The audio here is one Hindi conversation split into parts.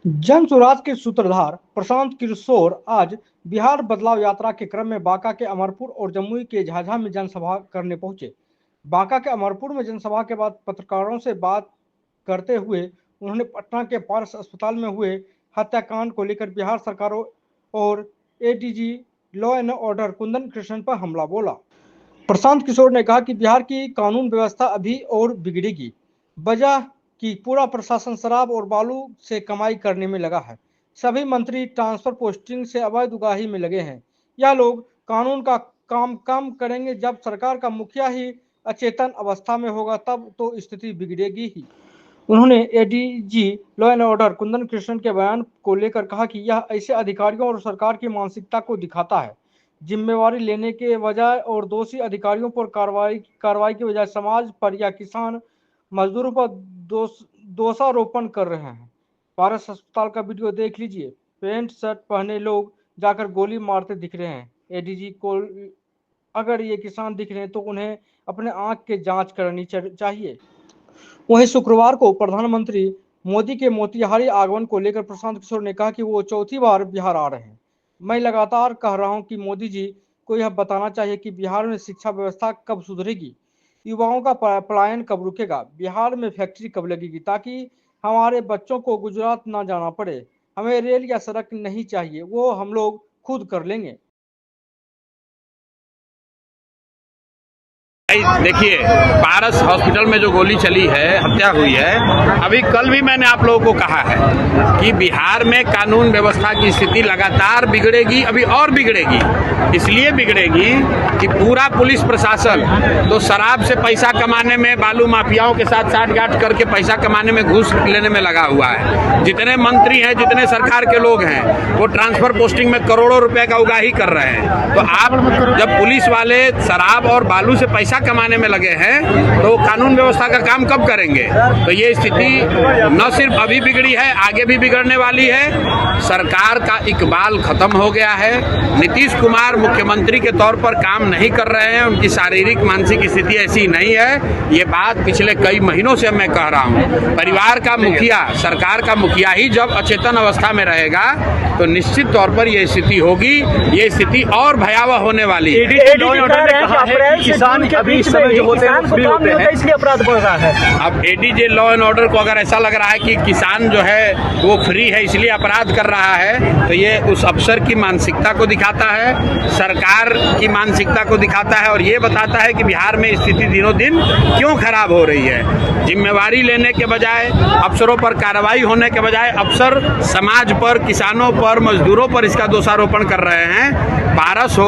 जन स्वराज के सूत्रधार प्रशांत किशोर आज बिहार बदलाव यात्रा के क्रम में बांका के अमरपुर और जमुई के झाझा में जनसभा करने पहुंचे। बांका के अमरपुर में जनसभा के बाद पत्रकारों से बात करते हुए उन्होंने पटना के पारस अस्पताल में हुए हत्याकांड को लेकर बिहार सरकार और ADG law and order Kundan Krishnan पर हमला बोला। प्रशांत किशोर ने कहा कि बिहार की कानून व्यवस्था अभी और बिगड़ेगी, वजह कि पूरा प्रशासन शराब और बालू से कमाई करने में लगा है। सभी मंत्री ट्रांसफर पोस्टिंग से अवैध उगाही में लगे हैं। यह लोग कानून का काम कम करेंगे। जब सरकार का मुखिया ही अचेतन अवस्था में होगा तब तो स्थिति बिगड़ेगी ही। उन्होंने ADG law and order Kundan Krishnan के बयान को लेकर कहा कि यह ऐसे अधिकारियों और सरकार की मानसिकता को दिखाता है। जिम्मेवारी लेने के बजाय और दोषी अधिकारियों पर कार्रवाई की बजाय समाज पर या किसान मजदूरों पर दोषारोपण कर रहे हैं। पारस अस्पताल का वीडियो देख लीजिए। पैंट शर्ट पहने लोग जाकर गोली मारते दिख रहे हैं। एडीजी को अगर ये किसान दिख रहे हैं तो उन्हें अपने आंख के जांच करनी चाहिए। वहीं शुक्रवार को प्रधानमंत्री मोदी के मोतिहारी आगमन को लेकर प्रशांत किशोर ने कहा कि वो चौथी बार बिहार आ रहे हैं। मैं लगातार कह रहा हूं कि मोदी जी को यह बताना चाहिए कि बिहार में शिक्षा व्यवस्था कब सुधरेगी, युवाओं का पलायन कब रुकेगा, बिहार में फैक्ट्री कब लगेगी, ताकि हमारे बच्चों को गुजरात ना जाना पड़े। हमें रेल या सड़क नहीं चाहिए, वो हम लोग खुद कर लेंगे। देखिए, पारस हॉस्पिटल में जो गोली चली है, हत्या हुई है, अभी कल भी मैंने आप लोगों को कहा है कि बिहार में कानून व्यवस्था की स्थिति लगातार बिगड़ेगी, अभी और बिगड़ेगी। इसलिए बिगड़ेगी कि पूरा पुलिस प्रशासन तो शराब से पैसा कमाने में, बालू माफियाओं के साथ साठगांठ करके पैसा कमाने में, घूस लेने में लगा हुआ है। जितने मंत्री हैं, जितने सरकार के लोग हैं, वो ट्रांसफर पोस्टिंग में करोड़ों रुपए का उगाही कर रहे हैं। तो आप जब पुलिस वाले शराब और बालू से पैसा कमाने में लगे हैं तो कानून व्यवस्था का काम कब करेंगे? तो ये स्थिति न सिर्फ अभी बिगड़ी है, आगे भी बिगड़ने वाली है। सरकार का इकबाल खत्म हो गया है। नीतीश कुमार मुख्यमंत्री के तौर पर काम नहीं कर रहे हैं, उनकी शारीरिक मानसिक स्थिति ऐसी नहीं है। ये बात पिछले कई महीनों से मैं कह रहा हूँ। परिवार का मुखिया, सरकार का मुखिया ही जब अचेतन अवस्था में रहेगा तो निश्चित तौर पर यह स्थिति होगी। ये स्थिति और भयावह होने वाली है। किसान के बीच में जो होते हैं फ्री होते हैं, इसलिए अपराध बढ़ रहा है। अब एडीजे लॉ एंड ऑर्डर को अगर ऐसा लग रहा है कि किसान जो है वो फ्री है इसलिए अपराध कर रहा है, तो ये उस अफसर की मानसिकता को दिखाता है, सरकार की मानसिकता को दिखाता है और ये बताता है कि बिहार में स्थिति दिनों दिन क्यों खराब हो रही है। जिम्मेवारी लेने के बजाय, अफसरों पर कार्रवाई होने के बजाय अफसर समाज पर, किसानों पर, मजदूरों पर इसका दोषारोपण कर रहे हैं। पारस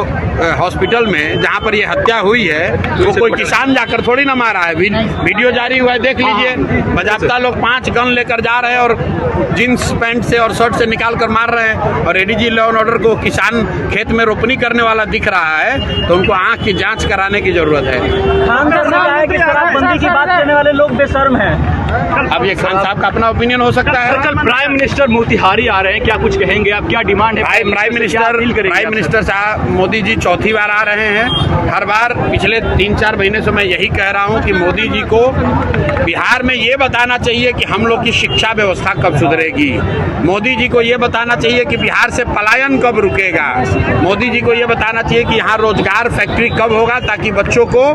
हॉस्पिटल में जहाँ पर ये हत्या हुई है वो कोई किसान जाकर थोड़ी ना मारा है। वीडियो जारी हुआ है, देख लीजिए। बाजाप्ता लोग 5 गन लेकर जा रहे हैं और जींस पैंट से और शर्ट से निकाल कर मार रहे हैं। और एडीजी लॉ एंड ऑर्डर को किसान खेत में रोपनी करने वाला दिख रहा है तो उनको आंख की जांच कराने की जरूरत है। कि शराबबंदी की बात करने वाले लोग बेशर्म हैं। अब ये खान साहब का अपना ओपिनियन हो सकता है। कल प्राइम मिनिस्टर मोतिहारी आ रहे हैं, क्या कुछ कहेंगे आप? क्या डिमांड है? प्राइम मिनिस्टर साहब मोदी जी चौथी बार आ रहे हैं। हर बार पिछले 3-4 महीने से मैं यही कह रहा हूं कि मोदी जी को बिहार में ये बताना चाहिए कि हम लोग की शिक्षा व्यवस्था कब सुधरेगी। मोदी जी को ये बताना चाहिए कि बिहार से पलायन कब रुकेगा। मोदी जी को ये बताना चाहिए कि यहाँ रोजगार फैक्ट्री कब होगा ताकि बच्चों को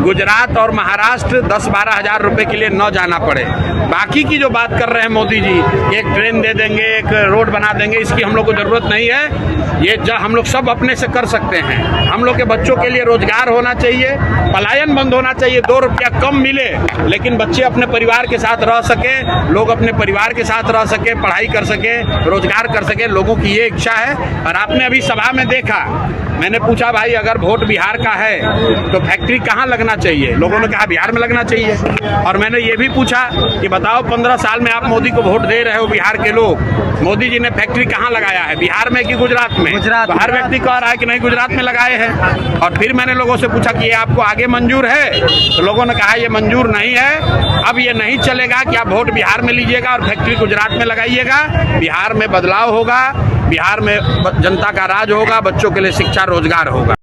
गुजरात और महाराष्ट्र 10-12 हज़ार रुपए के लिए न जाना पड़े। बाकी की जो बात कर रहे हैं मोदी जी, एक ट्रेन दे देंगे, एक रोड बना देंगे, इसकी हम लोग को जरूरत नहीं है। ये हम लोग सब अपने से कर सकते हैं। हम लोग के बच्चों के लिए रोजगार होना चाहिए, पलायन बंद होना चाहिए। 2 रुपया कम मिले लेकिन बच्चे अपने परिवार के साथ रह सके, लोग अपने परिवार के साथ रह सके, पढ़ाई कर सके, रोजगार कर सके। लोगों की ये इच्छा है। और आपने अभी सभा में देखा, मैंने पूछा भाई अगर वोट बिहार का है तो फैक्ट्री कहाँ लगना चाहिए? लोगों ने कहा बिहार में लगना चाहिए। और मैंने ये भी पूछा कि बताओ 15 साल में आप मोदी को वोट दे रहे हो बिहार के लोग, मोदी जी ने फैक्ट्री कहाँ लगाया है, बिहार में कि गुजरात में? हर व्यक्ति कह रहा है कि नहीं गुजरात में लगाए हैं। और फिर मैंने लोगों से पूछा कि ये आपको आगे मंजूर है, तो लोगों ने कहा ये मंजूर नहीं है। अब ये नहीं चलेगा कि आप वोट बिहार में लीजिएगा और फैक्ट्री गुजरात में लगाइएगा। बिहार में बदलाव होगा, बिहार में जनता का राज होगा, बच्चों के लिए शिक्षा रोजगार होगा।